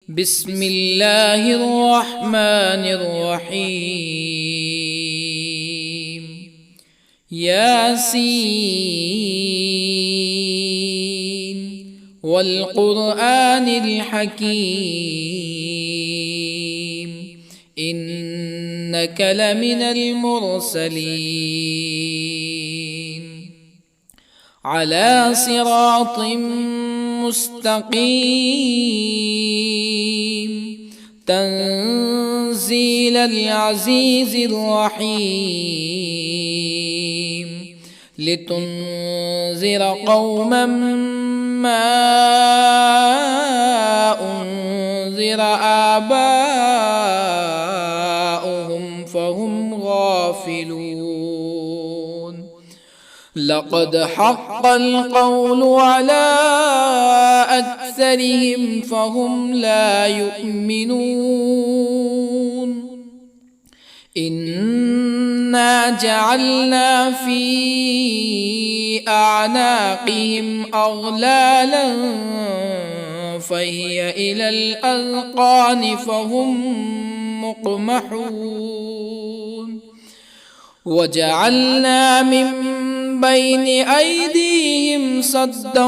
بسم الله الرحمن الرحيم. ياسين والقرآن الحكيم إنك لمن المرسلين على صراط مستقيم تنزيل العزيز الرحيم لتنذر قوما ما أنذر آباؤهم فهم غافلون. لقد حق القول على أكثرهم فهم لا يؤمنون. إنا جعلنا في أعناقهم أغلالا فهي إلى الأذقان فهم مقمحون. وجعلنا من بين أيديهم سدا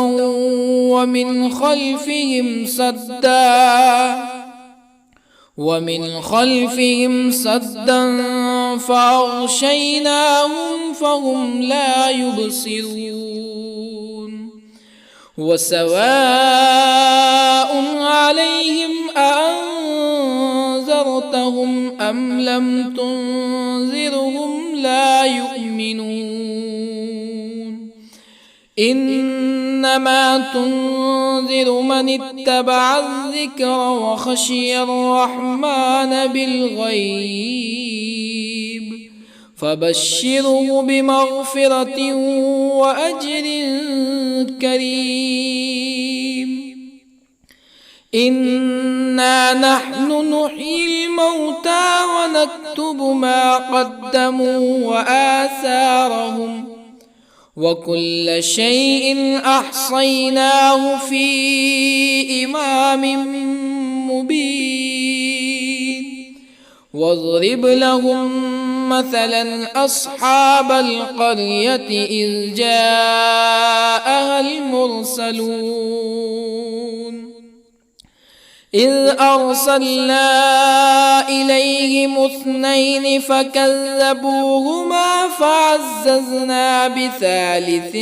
ومن خلفهم سدا فأغشيناهم فهم لا يبصرون. وسواء عليهم أأنذرتهم أم لم تنذرهم لا يؤمنون. إنما تنذر من اتبع الذكر وخشي الرحمن بالغيب فبشره بمغفرة وأجر كريم. إنا نحن نحيي الموتى ونكتب ما قدموا وآثارهم وكل شيء أحصيناه في إمام مبين. واضرب لهم مثلا أصحاب القرية إذ جاءها المرسلون إذ أرسلنا إليهم اثنين فكذبوهما فعززنا بثالث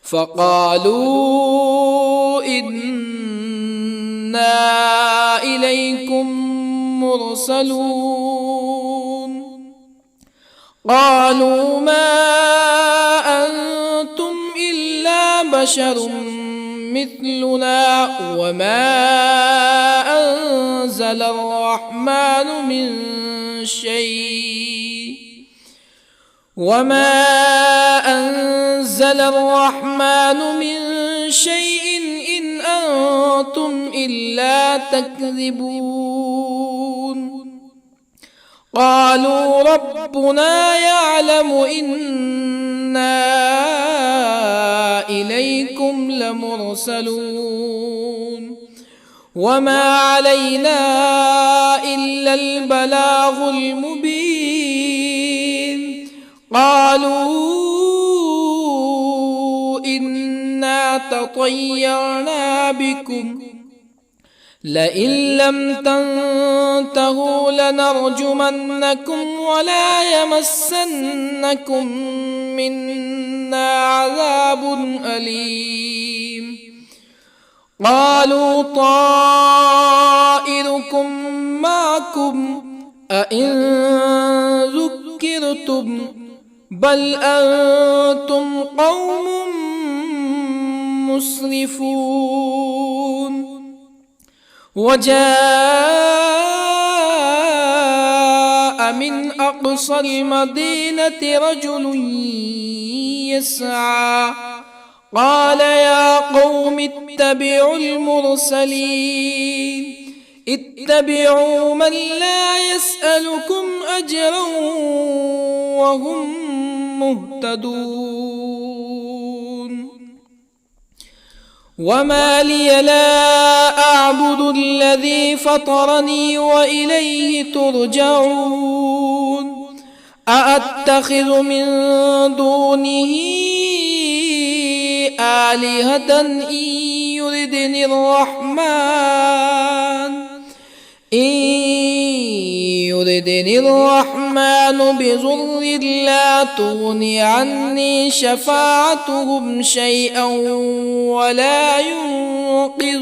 فقالوا إنا إليكم مرسلون. قالوا ما أنتم إلا بشر مثلنا وما أنزل الرحمن من شيء إن أنتم إلا تكذبون. قالوا ربنا يعلم إنا إليكم لمرسلون وما علينا إلا البلاغ المبين. قالوا إنا تطيرنا بكم لئن لم تنتهوا لنرجمنكم ولا يمسنكم منا عذاب أليم. قالوا طائركم معكم أئن ذكرتم بل أنتم قوم مسرفون. وجاء من أقصى المدينة رجل يسعى قال يا قوم اتبعوا المرسلين اتبعوا من لا يسألكم أجرا وهم مهتدون. وما لي لا أعبد الذي فطرني وإليه ترجعون أأتخذ من دونه آلهة يردني الرحمن بضر لا تغن عني شفاعتهم شيئا ولا ينقذون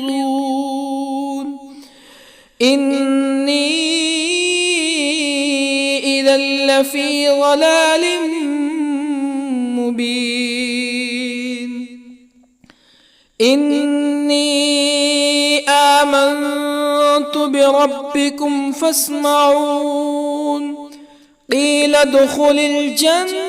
إني إذا لفي ضلال مبين إني آمنت بربكم فاسمعون قيل ادخل الجنة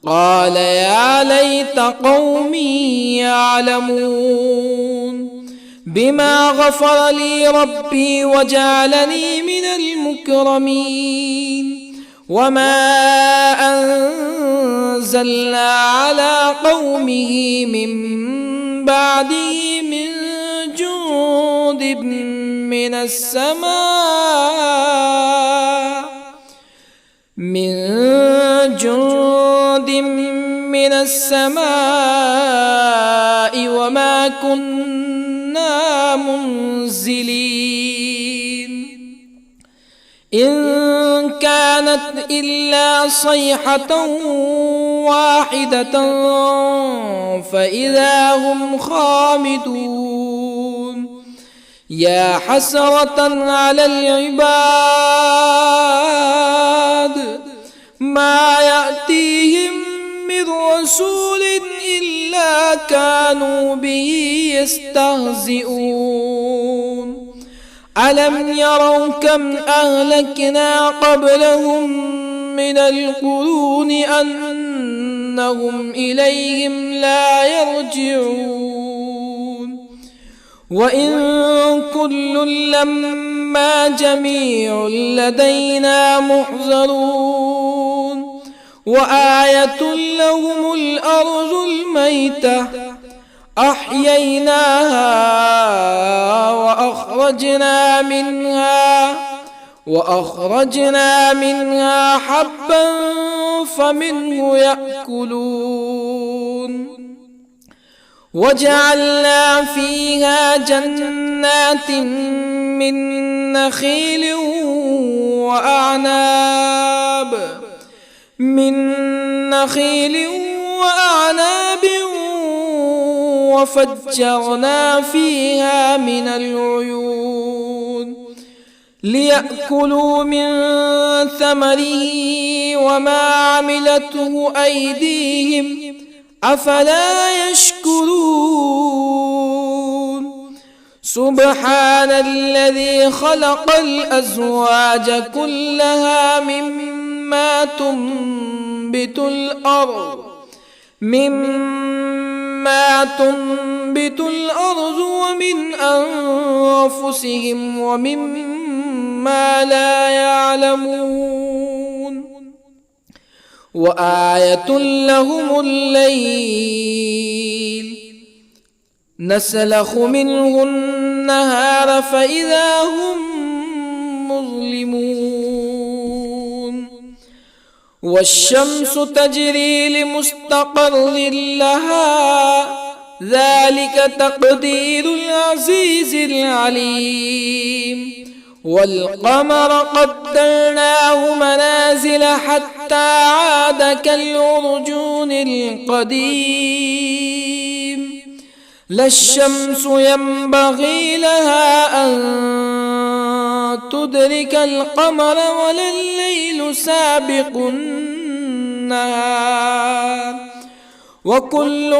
قال يا ليت قومي يعلمون بما غفر لي ربي وجعلني من المكرمين وما أنزلنا على قومه من بعده من جند من السماء وما كنا منزلين إن كانت إلا صيحة واحدة فإذا هم خامدون يا حسرة على العباد ما يأتيهم من رسول إلا كانوا به يستهزئون ألم يروا كم أهلكنا قبلهم من القرون أنهم إليهم لا يرجعون وإن كل لما جميع لدينا محضرون وآية لهم الأرض الميتة أحييناها وأخرجنا منها حبا فمنه يأكلون وجعلنا فيها جنات من نخيل وأعناب وفجرنا فيها من العيون ليأكلوا من ثمره وما عملته أيديهم أفلا يشكرون سبحان الذي خلق الأزواج كلها مما تنبت الأرض ومن أنفسهم ومما لا يعلمون وآية لهم الليل نسلخ منه النهار فإذا هم مظلمون والشمس تجري لمستقر لها ذلك تقدير العزيز العليم والقمر قدرناه منازل حتى عاد كالعرجون القديم لا الشمس ينبغي لها أن تدرك القمر ولا الليل سابق النهار وكل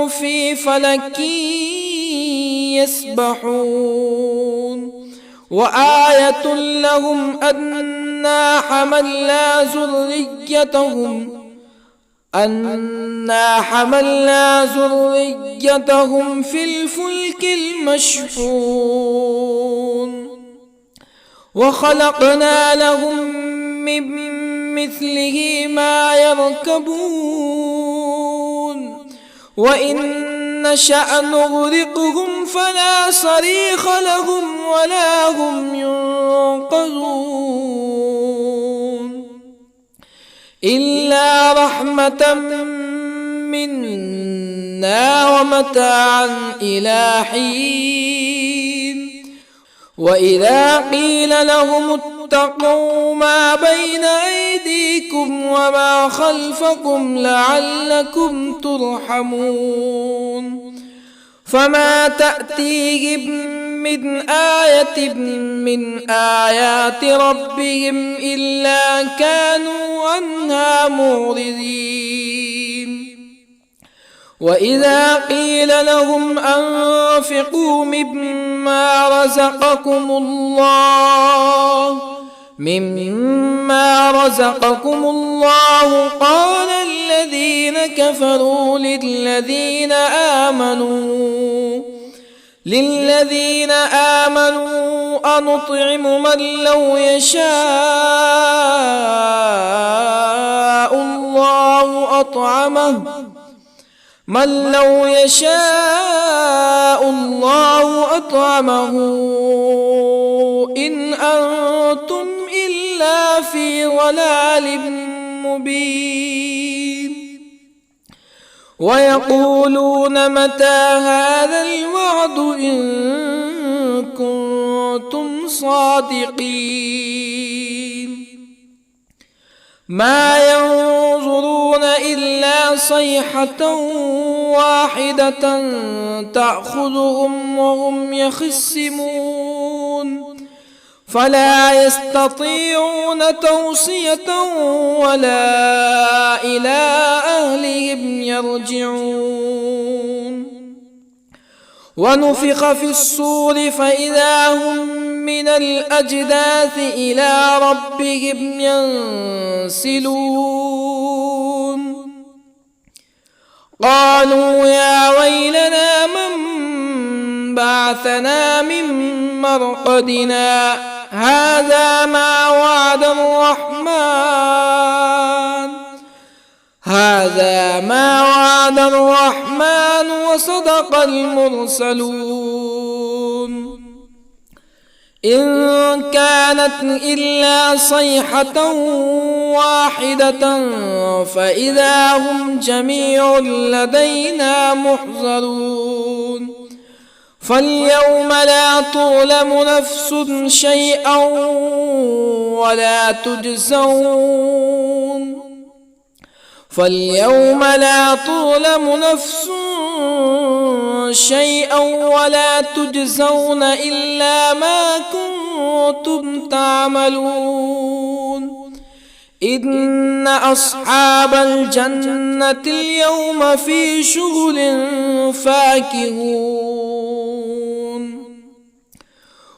في فلك يسبحون وآية لهم أنا حملنا ذريتهم في الفلك المشحون وخلقنا لهم من مثله ما يركبون وإن نشأ نغرقهم فلا صريخ لهم ولا هم ينقذون إلا رحمة منا ومتاعا إلى حين وإذا قيل لهم اتقوا ما بين أيديكم وما خلفكم لعلكم ترحمون فما تأتيهم من آية من آيات ربهم إلا كانوا عنها معرضين وإذا قيل لهم أنفقوا مما رزقكم الله قال الذين كفروا للذين آمنوا أنطعم من لو يشاء الله أطعمه إن أنتم إلا في ضلال مبين ويقولون متى هذا الوعد إن كنتم صادقين ما ينظرون إلا صيحة واحدة تأخذهم وهم يخصمون فلا يستطيعون توصية ولا إلى أهلهم يرجعون ونفخ في الصور فإذا هم من الأجداث إلى ربهم ينسلون قالوا يا ويلنا من بعثنا من مرقدنا هذا ما وعد الرحمن وصدق المرسلون إن كانت إلا صيحة واحدة فإذا هم جميع لدينا محضرون فاليوم لا تظلم نفس شيئا ولا تجزون إلا ما كنتم تعملون إن أصحاب الجنة اليوم في شغل فاكهون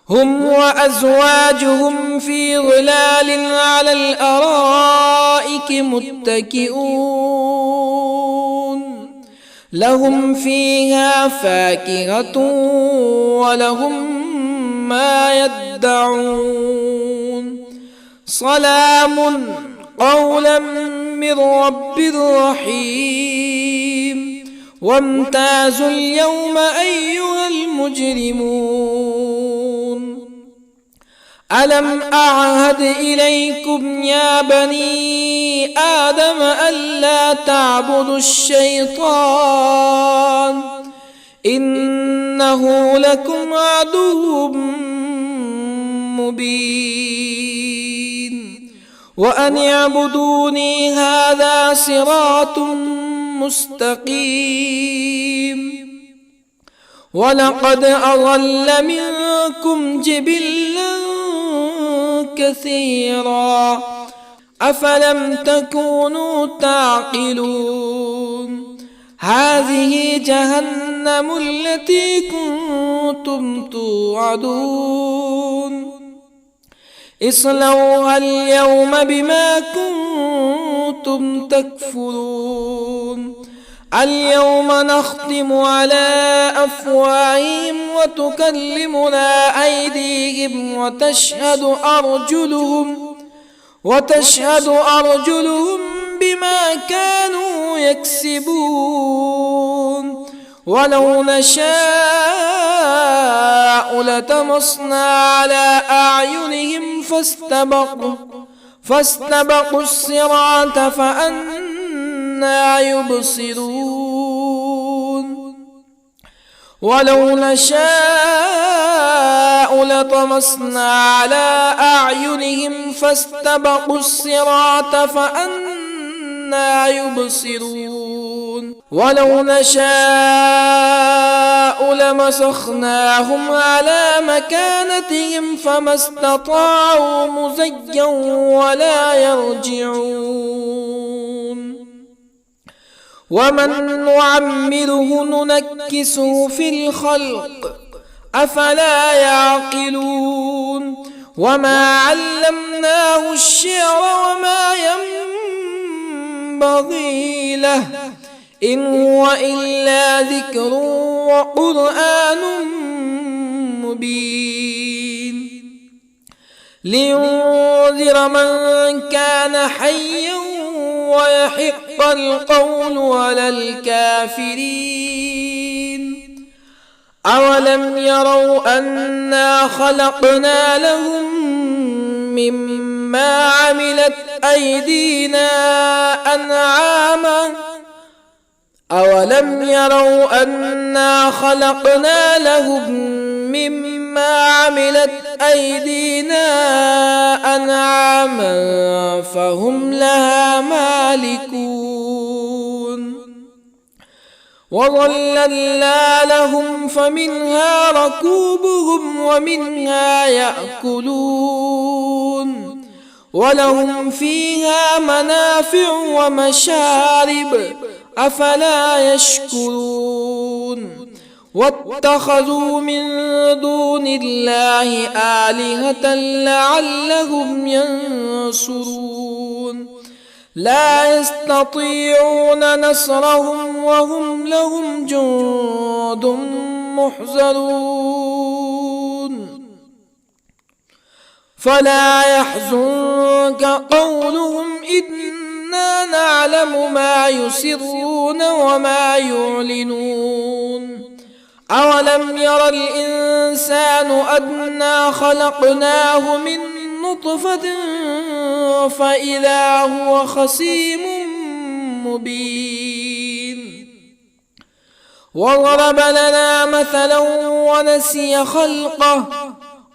هم وأزواجهم في ظلال على الأرائك متكئون لهم فيها فاكهة ولهم ما يدعون سلام قولا من رب رحيم وامتازوا اليوم أيها المجرمون ألم أعهد إليكم يا بني آدم ألا تعبدوا الشيطان إنه لكم عدو مبين وأن اعبدوني هذا صراط مستقيم ولقد أضل منكم جبلا كثيرا أفلم تكونوا تعقلون هذه جهنم التي كنتم توعدون اصلوها اليوم بما كنتم تكفرون اليوم نختم على أفواههم وتكلمنا أيديهم وتشهد أرجلهم بما كانوا يكسبون ولو نشاء لطمسنا على أعينهم فاستبقوا الصراط فأنى يبصرون ولو نشاء لطمسنا على أعينهم فاستبقوا الصراط فأنى يبصرون ولو نشاء لمسخناهم على مكانتهم فما استطاعوا مزيا ولا يرجعون ومن نعمره ننكسه في الخلق أفلا يعقلون وما علمناه الشعر وما ينبغي له إن هو إلا ذكر وقرآن مبين لينذر من كان حيا ويحق القول على الكافرين أولم يروا أنا خلقنا لهم مما عملت أيدينا أنعاما أولم يروا أنا خلقنا لهم مما عملت أيدينا أنعاما فهم لها مالكون وظللنا لهم فمنها ركوبهم ومنها يأكلون ولهم فيها منافع ومشارب أفلا يشكرون واتخذوا من دون الله آلهة لعلهم ينصرون لا يستطيعون نصرهم وهم لهم جند محضرون فلا يحزنك قولهم إنا نعلم ما يسرون وما يعلنون أولم ير الإنسان أنا خلقناه من نطفة فإذا هو خصيم مبين وضرب لنا مثلا ونسي خلقه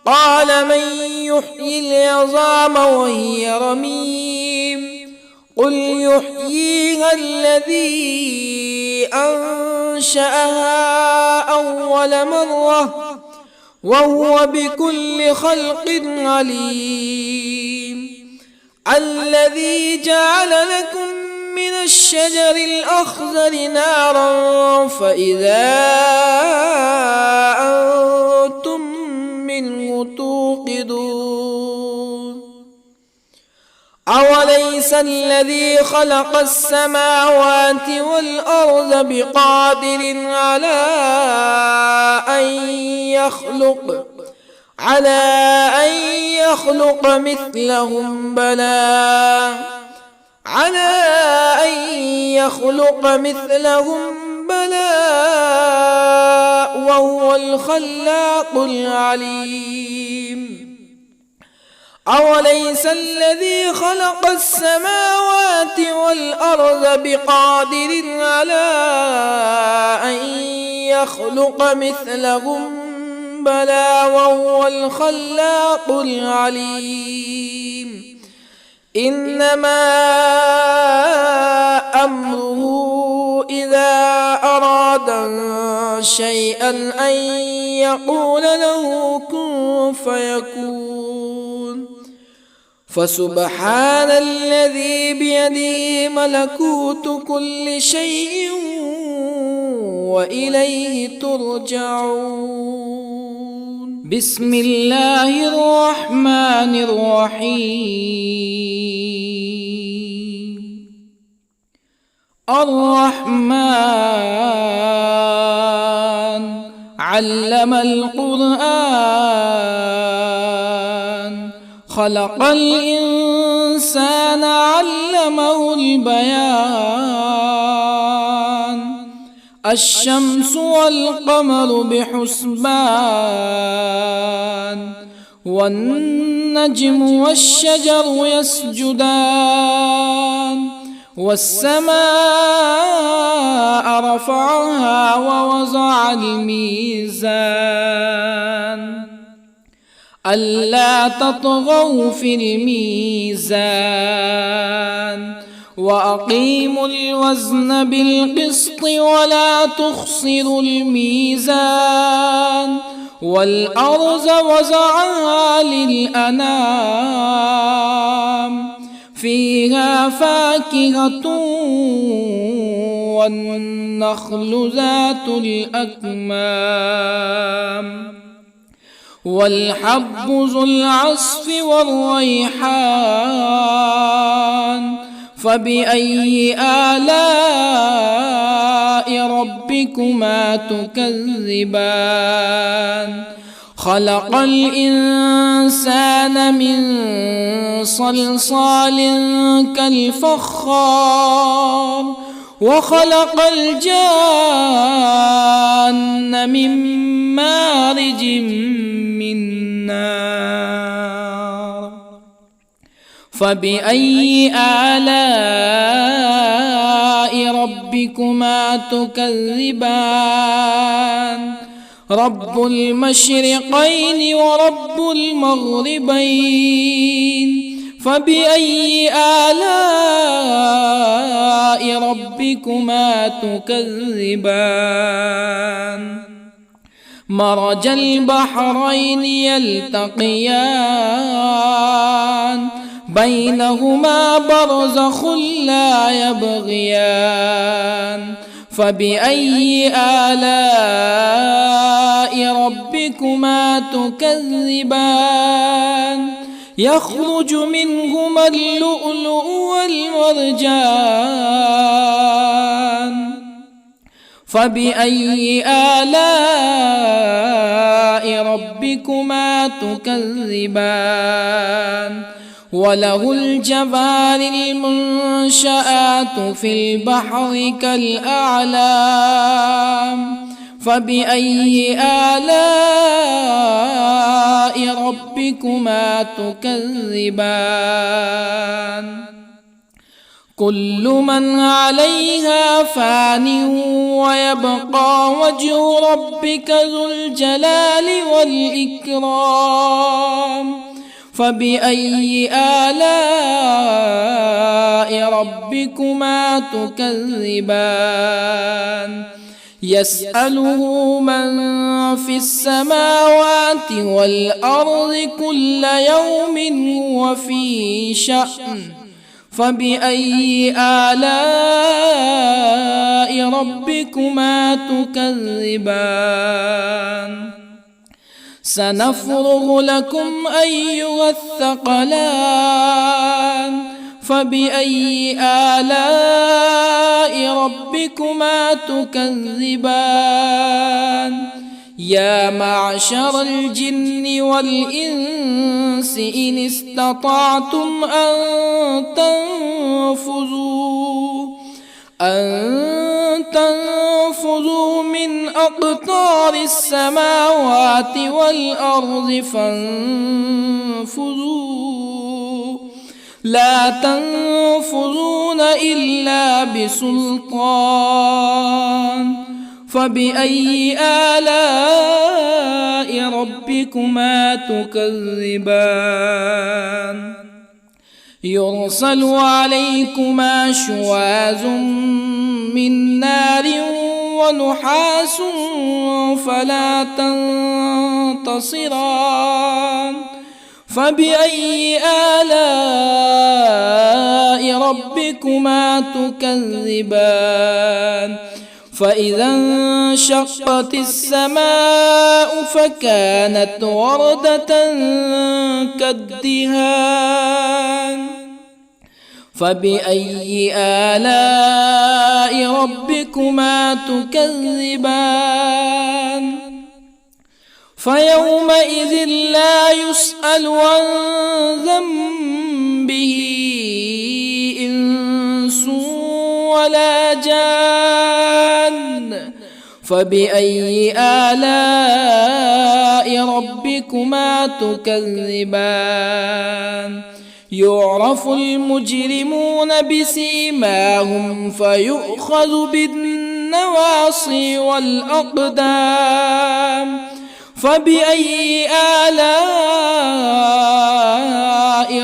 قال من يحيي العظام وهي رميم قل يحييها الذي أنشأها أول مرة وهو بكل خلق عليم الذي جعل لكم من الشجر الأخضر نارا فإذا أنتم منه توقدون أوليس الذي خلق السماوات والأرض بقادر على أن يخلق مثلهم بلى وهو الخلاق العليم أوليس الذي خلق السماوات والأرض بقادر على أن يخلق مثلهم بلى وهو الخلاق العليم إنما أمره إذا أراد شيئا أن يقول له كن فيكون فسبحان الذي بيده ملكوت كل شيء وإليه ترجعون بسم الله الرحمن الرحيم الرحمن علم القرآن خلق الإنسان علمه البيان الشمس والقمر بحسبان والنجم والشجر يسجدان والسماء رفعها ووضع الميزان ألا تطغوا في الميزان وأقيموا الوزن بالقسط ولا تخسروا الميزان والأرض وضعها للأنام فيها فاكهة والنخل ذات الأكمام والحب ذو العصف والريحان فبأي آلاء ربكما تكذبان خلق الإنسان من صلصال كالفخار وخلق الجان من مارج من نار فبأي آلاء ربكما تكذبان رب المشرقين ورب المغربين فبأي آلاء ربكما تكذبان مرج البحرين يلتقيان بينهما برزخ لا يبغيان فبأي آلاء ربكما تكذبان يخرج منهما اللؤلؤ والمرجان فبأي آلاء ربكما تكذبان وله الجوار المنشآت في البحر كالأعلام فبأي آلاء ربكما تكذبان كل من عليها فان ويبقى وجه ربك ذو الجلال والإكرام فبأي آلاء ربكما تكذبان يسأله من في السماوات والأرض كل يوم هو في شأن فبأي آلاء ربكما تكذبان سنفرغ لكم أيها الثقلان فبأي آلاء ربكما تكذبان يا معشر الجن والإنس إن استطعتم أن تنفذوا من أقطار السماوات والأرض فانفذوا لا تنفذون إلا بسلطان فبأي آلاء ربكما تكذبان يرسل عليكما شواظ من نار ونحاس فلا تنتصران فبأي آلاء ربكما تكذبان فإذا انشقت السماء فكانت وردة كالدهان فبأي آلاء ربكما تكذبان فيومئذ لا يسأل عن ذنبه إنس ولا جان. فبأي آلاء ربكما تكذبان؟ يعرف المجرمون بسيماهم فيؤخذ بالنواصي والأقدام. فبأي آلاء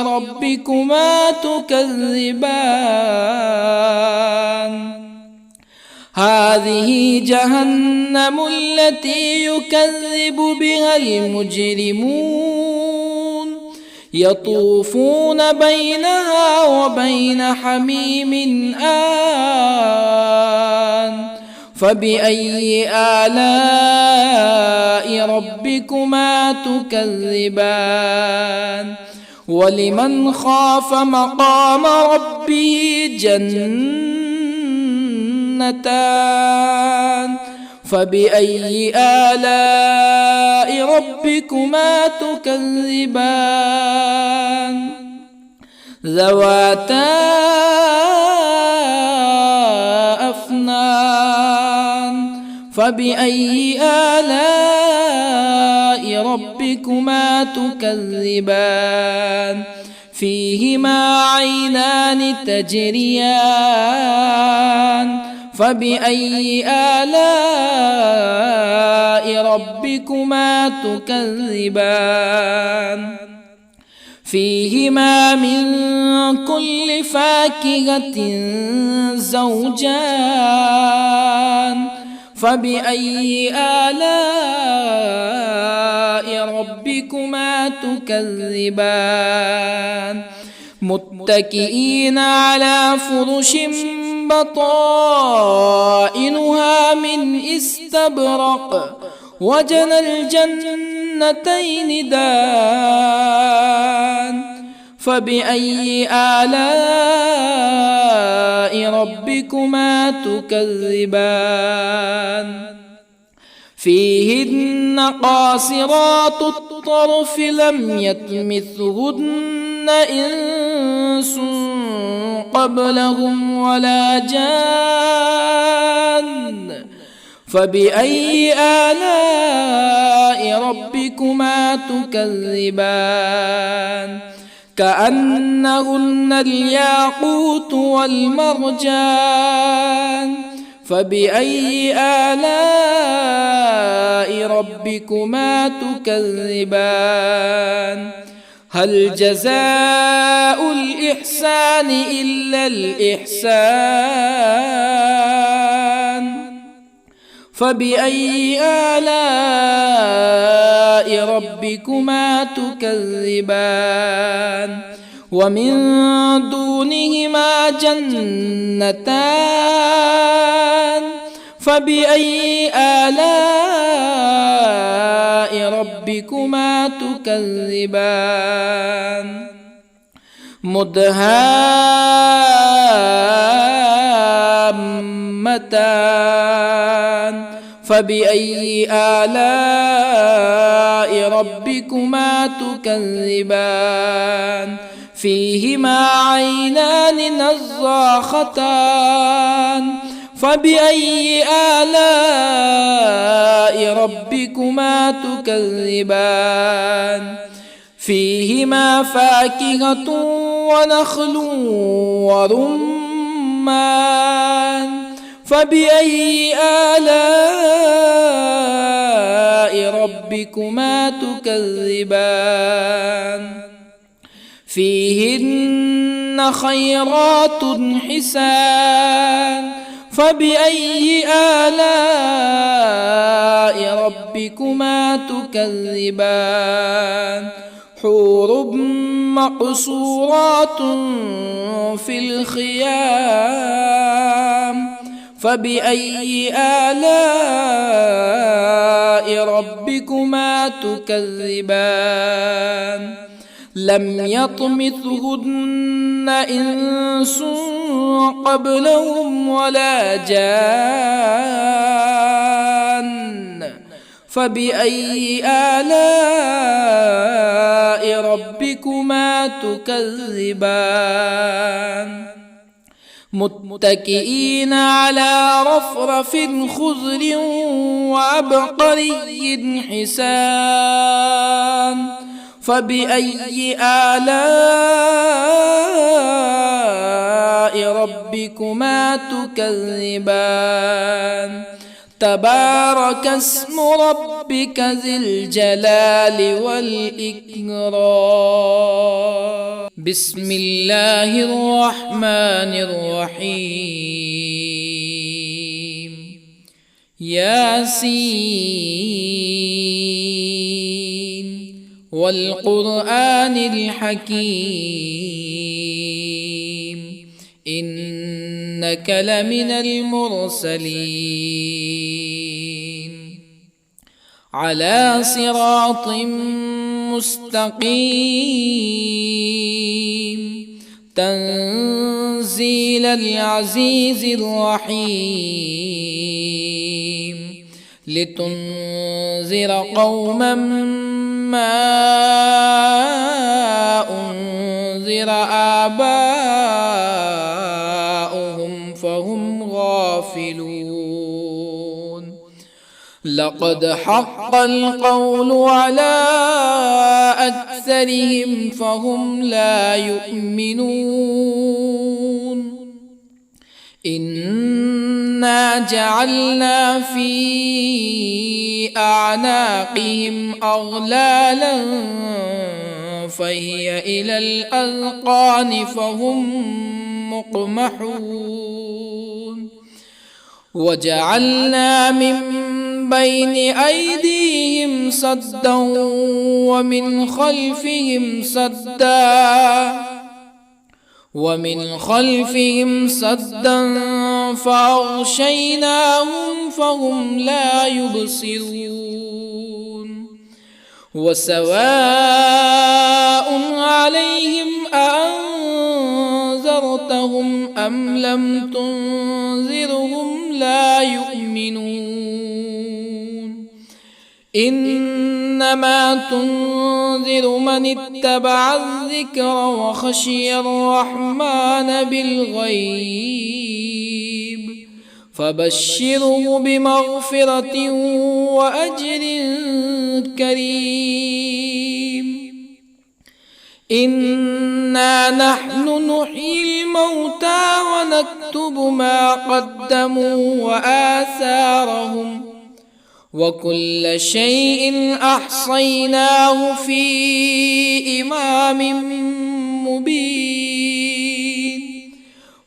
ربكما تكذبان؟ هذه جهنم التي يكذب بها المجرمون يطوفون بينها وبين حميم آن. فبأي آلاء ربكما تكذبان؟ ولمن خاف مقام ربه جنتان. فبأي آلاء ربكما تكذبان؟ ذواتا أفنان. فبأي آلاء ربكما تكذبان؟ فيهما عينان تجريان. فبأي آلاء ربكما تكذبان؟ فيهما من كل فاكهة زوجان. فبأي آلاء ربكما تكذبان؟ متكئين على فرش بطائنها من استبرق وجنى الجنتين دان. فبأي آلاء ربكما تكذبان؟ فيهن قاصرات الطرف لم يطمثهن إنس قبلهم ولا جان. فبأي آلاء ربكما تكذبان؟ كأنهن الياقوت والمرجان. فبأي آلاء ربكما تكذبان؟ هل جزاء الإحسان إلا الإحسان؟ فبأي آلاء ربكما تكذبان؟ ومن دونهما جنتان. فبأي آلاء ربكما تكذبان؟ مدهامتان. فبأي آلاء ربكما تكذبان؟ فيهما عينان نضاختان. فبأي آلاء ربكما تكذبان؟ فيهما فاكهة ونخل ورمان. فبأي آلاء ربكما تكذبان؟ فيهن خيرات حسان. فبأي آلاء ربكما تكذبان؟ حور مقصورات في الخيام. فبأي آلاء ربكما تكذبان؟ لم يطمثهن إنس قبلهم ولا جان. فبأي آلاء ربكما تكذبان متكئين على رفرف خضر وعبقري حسان فبأي آلاء ربكما تكذبان تبارك اسم ربك ذي الجلال والإكرام بسم الله الرحمن الرحيم ياسين والقرآن الحكيم إنك لمن المرسلين على صراط مستقيم تنزيل العزيز الرحيم لتنذر قوما ما أنذر آباؤهم فهم غافلون لقد حق القول على أكثرهم فهم لا يؤمنون إنا جعلنا في أعناقهم أغلالا فهي إلى الأذقان فهم مقمحون وجعلنا من بين أيديهم سدا ومن خلفهم سدا فأغشيناهم فهم لا يبصرون وسواء عليهم أأنذرتهم أم لم تنذرهم لا يؤمنون إنما تنذر من اتبع الذكر وخشي الرحمن بالغيب فبشره بمغفرة وأجر كريم إنا نحن نحيي الموتى ونكتب ما قدموا وآثارهم وكل شيء أحصيناه في إمام مبين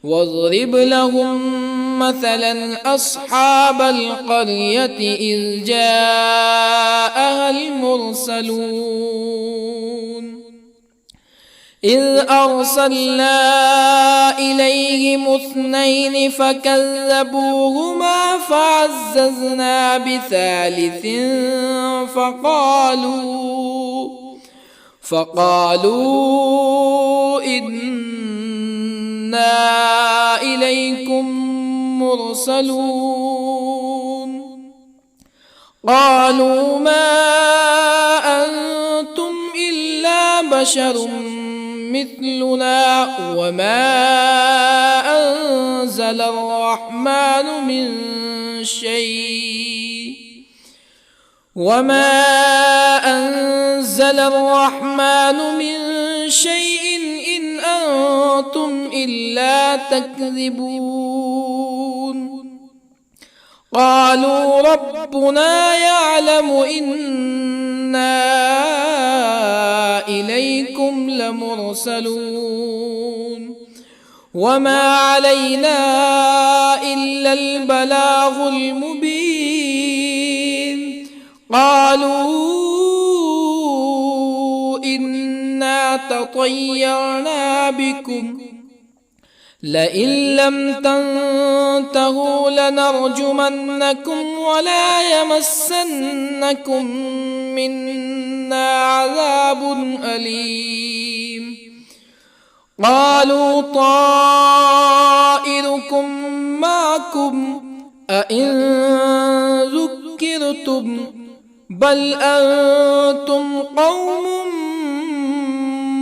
واضرب لهم مثلا أصحاب القرية إذ جاءها المرسلون إذ أرسلنا إليهم 2 فكذبوهما فعززنا بثالث فقالوا إنا إليكم مرسلون قالوا ما أنتم إلا بشر مثلنا وما أنزل الرحمن من شيء إن أنتم إلا تكذبون قالوا ربنا يعلم إنا إليكم لمرسلون وما علينا إلا البلاغ المبين قالوا إنا تطيرنا بكم لئن لم تنتهوا لنرجمنكم ولا يمسنكم منا عذاب أليم قالوا طائركم معكم أئن ذكرتم بل أنتم قوم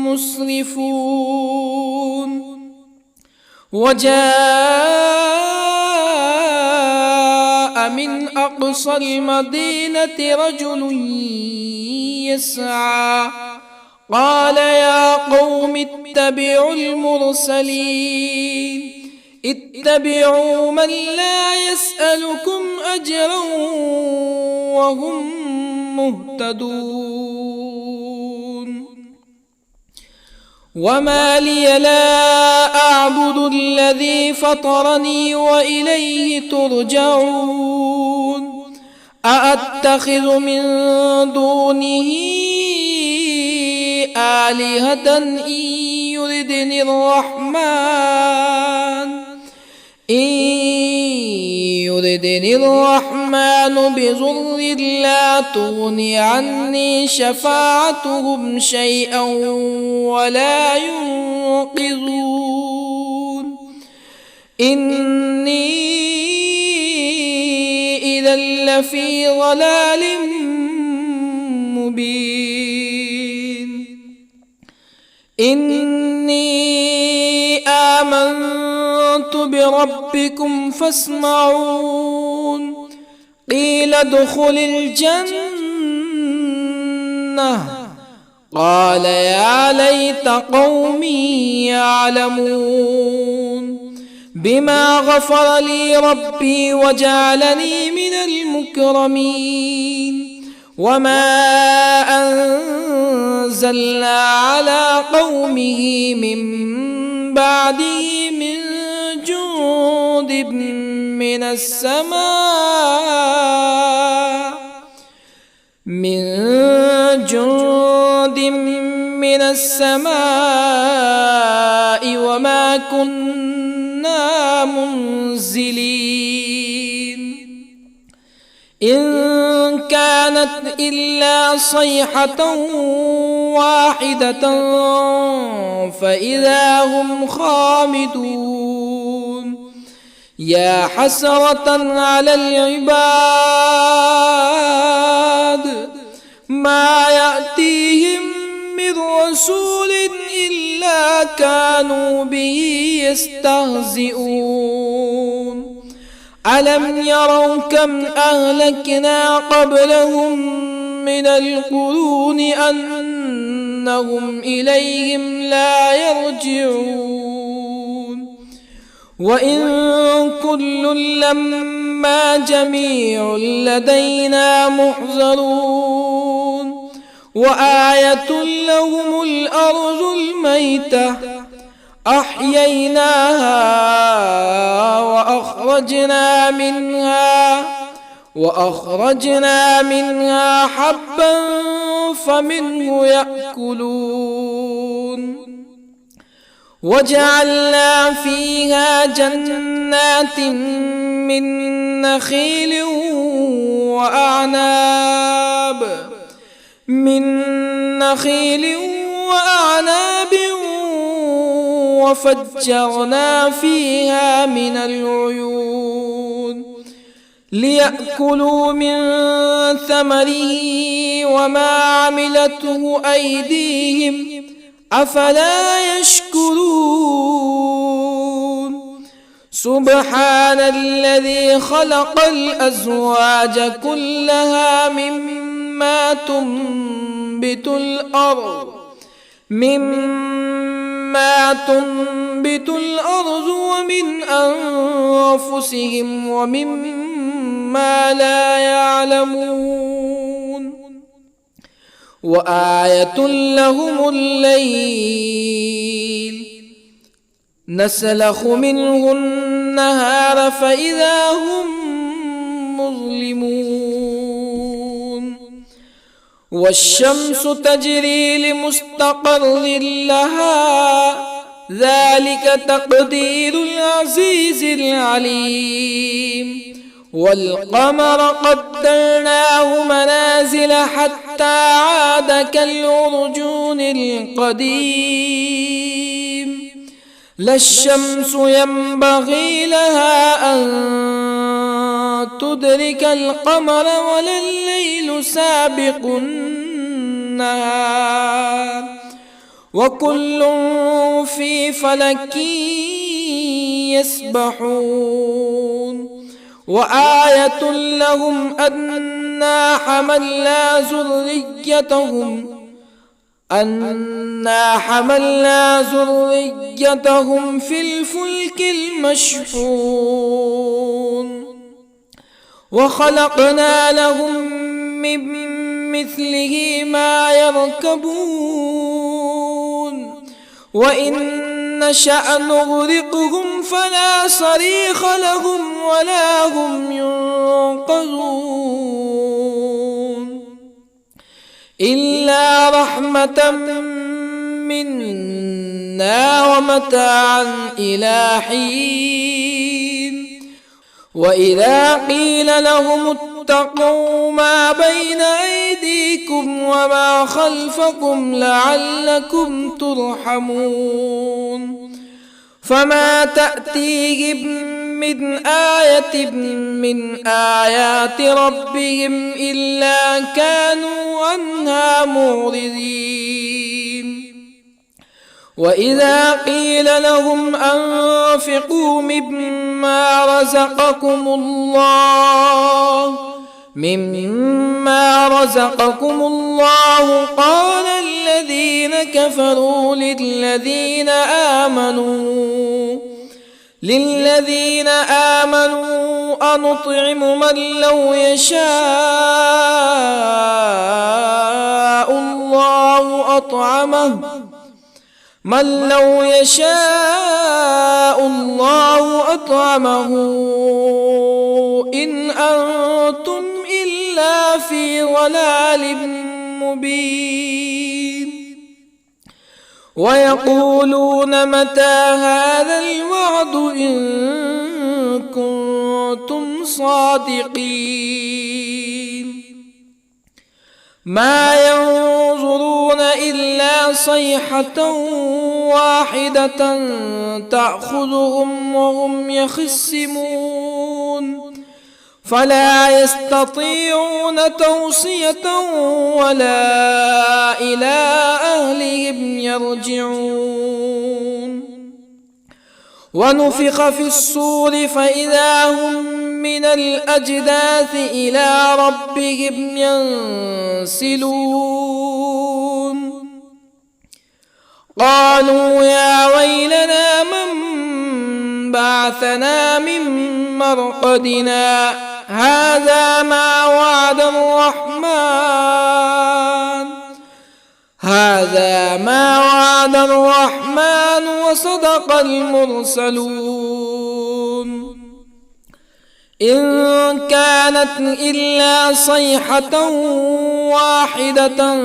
مسرفون. وجاء من أقصى المدينة رجل يسعى قال يا قوم اتبعوا المرسلين اتبعوا من لا يسألكم أجرا وهم مهتدون. وما لي لا أعبد الذي فطرني وإليه ترجعون. أأتخذ من دونه آلهة إن يردني الرحمن بضر لا تغني عني شفاعتهم شيئا ولا ينقذون. إني إذا لفي ضلال مبين. إني آمنت بربكم فاسمعون. قيل ادخل الجنة قال يا ليت قومي يعلمون. بما غفر لي ربي وجعلني من المكرمين. وما أنزلنا على قومه من بعده من جند من السماء وما كنا منزلين. إن كانت إلا صيحة واحدة فإذا هم خامدون. يا حسرة على العباد ما يأتيهم من رسول إلا كانوا به يستهزئون. ألم يروا كم أهلكنا قبلهم من القرون أنهم إليهم لا يرجعون. وإن كل لما جميع لدينا محضرون. وآية لهم الأرض الميتة أحييناها وأخرجنا منها حبا فمنه يأكلون. وجعلنا فيها جنات من نخيل وأعناب وفجرنا فيها من العيون ليأكلوا من ثمره وما عملته أيديهم أفلا يشكرون. سبحان الذي خلق الأزواج كلها مما تنبت الأرض ومن أنفسهم ومما لا يعلمون. وآية لهم الليل نسلخ منه النهار فإذا هم مظلمون. والشمس تجري لمستقر لها ذلك تقدير العزيز العليم. والقمر قدرناه منازل حتى عاد كالعرجون القديم. لا الشمس ينبغي لها أن تدرك القمر ولا الليل سابق النهار وكل في فلك يسبحون وآية لهم أنا حملنا ذريتهم في الفلك المشحون وخلقنا لهم من مثله ما يركبون وإن نشأ نغرقهم فلا صريخ لهم ولا هم ينقذون إلا رحمة منا ومتاعا إلى حين وإذا قيل لهم اتقوا ما بين أيديكم وما خلفكم لعلكم ترحمون فما تأتيهم من آية من آيات ربهم إلا كانوا عنها معرضين وإذا قيل لهم أنفقوا مما رزقكم الله قال الذين كفروا للذين آمنوا أنطعم من لو يشاء الله أطعمه إن أنتم إلا في ضلال مبين ويقولون متى هذا الوعد إن كنتم صادقين ما ينظرون إلا صيحة واحدة تأخذهم وهم يخصمون فلا يستطيعون توصية ولا إلى أهلهم يرجعون ونفخ في الصور فإذا هم من الأجداث إلى ربهم ينسلون قالوا يا ويلنا من بعثنا من مرقدنا هذا ما وعد الرحمن وصدق المرسلون إن كانت إلا صيحة واحدة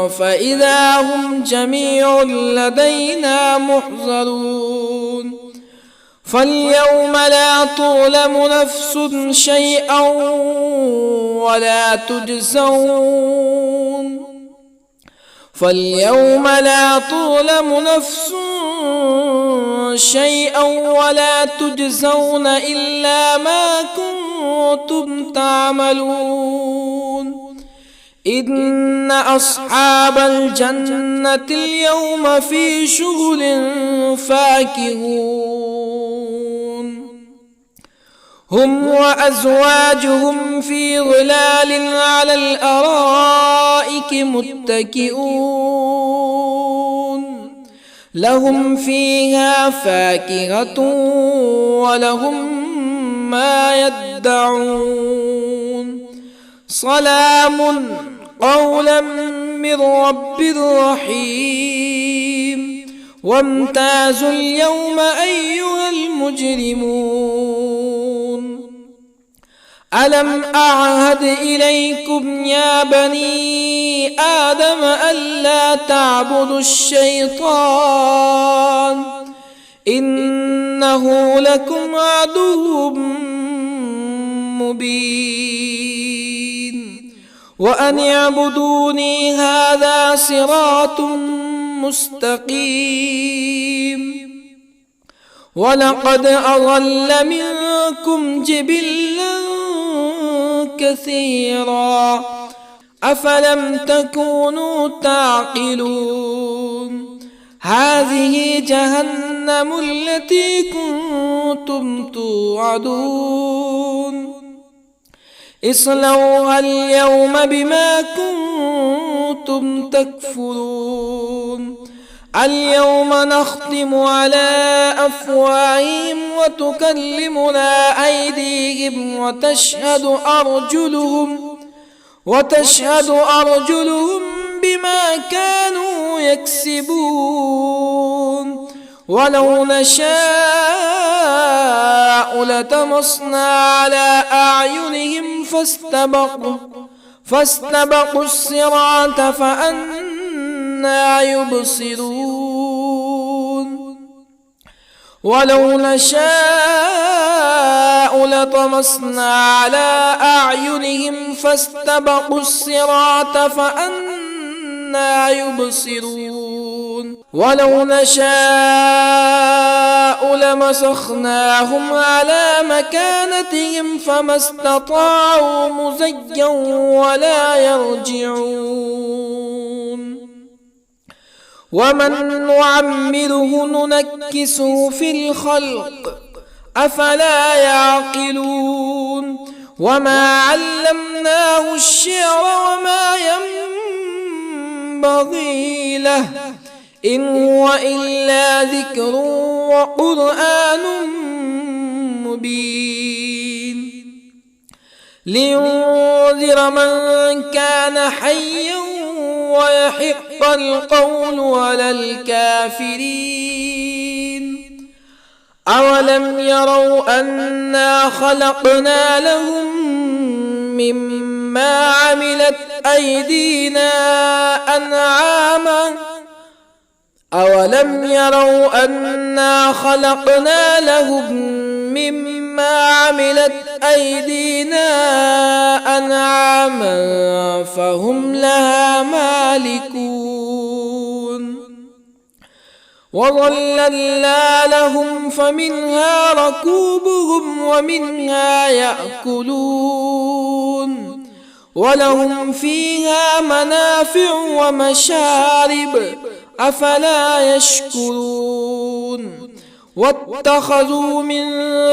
فإذا هم جميع لدينا محضرون فاليوم لا تظلم نفس شيئا ولا تجزون إلا ما كنتم تعملون إن أصحاب الجنة اليوم في شغل فاكهون هم وأزواجهم في ظلال على الأرائك متكئون لهم فيها فاكهة ولهم ما يدعون سلام قولا من رب رحيم وامتازوا اليوم أيها المجرمون ألم أعهد إليكم يا بني آدم ألا تعبدوا الشيطان إنه لكم عدو مبين وأن اعبدوني هذا صراط مستقيم ولقد أضل منكم جبلا كثيرا أفلم تكونوا تعقلون هذه جهنم التي كنتم توعدون اصلوها اليوم بما كنتم تكفرون اليوم نختم على أفواههم وتكلمنا أيديهم وتشهد أرجلهم بما كانوا يكسبون ولو نشاء لطمسنا على أعينهم فاستبقوا الصراط فأنى يبصرون ولو نشاء لطمسنا على أعينهم فاستبقوا الصراط فأنى يبصرون ولو نشاء لمسخناهم على مكانتهم فما استطاعوا مزيا ولا يرجعون ومن نعمره ننكسه في الخلق أفلا يعقلون وما علمناه الشعر وما ينبغي له إن هو إلا ذكر وقرآن مبين لينذر من كان حيا ويحق القول على الكافرين أولم يروا أنا خلقنا لهم مما عملت أيدينا أنعاما أولم يروا أنا خلقنا لهم مما عملت أيدينا أنعاما فهم لها مالكون وظللنا لهم فمنها ركوبهم ومنها يأكلون ولهم فيها منافع ومشارب أفلا يشكرون واتخذوا من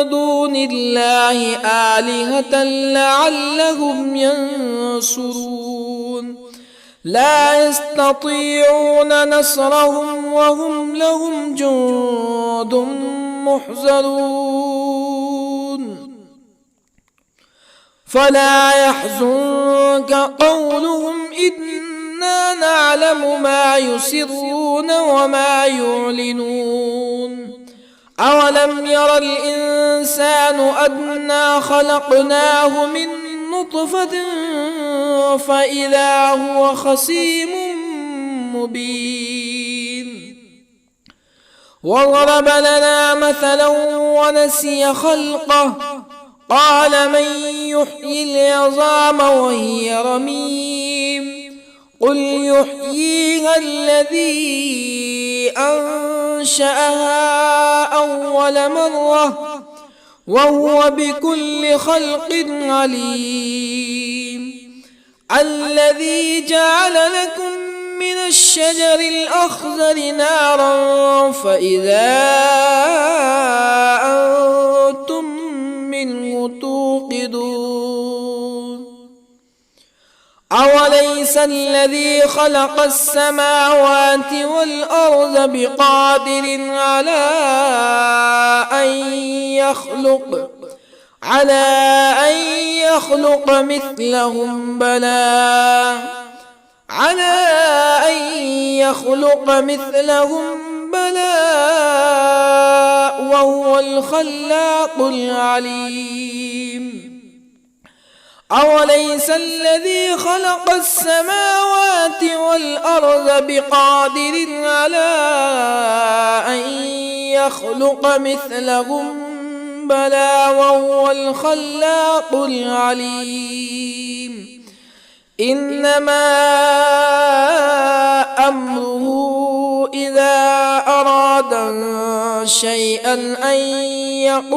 دون الله آلهة لعلهم ينصرون لا يستطيعون نصرهم وهم لهم جند محضرون فلا يحزنك قولهم إنا نعلم ما يسرون وما يعلنون أولم ير الإنسان أنا خلقناه من نطفة فإذا هو خصيم مبين وضرب لنا مثلا ونسي خلقه قال من يحيي العظام وهي رميم قل يحييها الذي أنشأها أول مرة وهو بكل خلق عليم الذي جعل لكم من الشجر الأخضر نارا فإذا أنتم منه توقدون أوليس الذي خلق السماوات والأرض بقادر على أن يخلق مثلهم بلى وهو الخلاق العليم أوليس الذي خلق السماوات والأرض بقادر على أن يخلق مثلهم بلى وهو الخلاق العليم إنما أمره إذا أراد شيئا أن يقول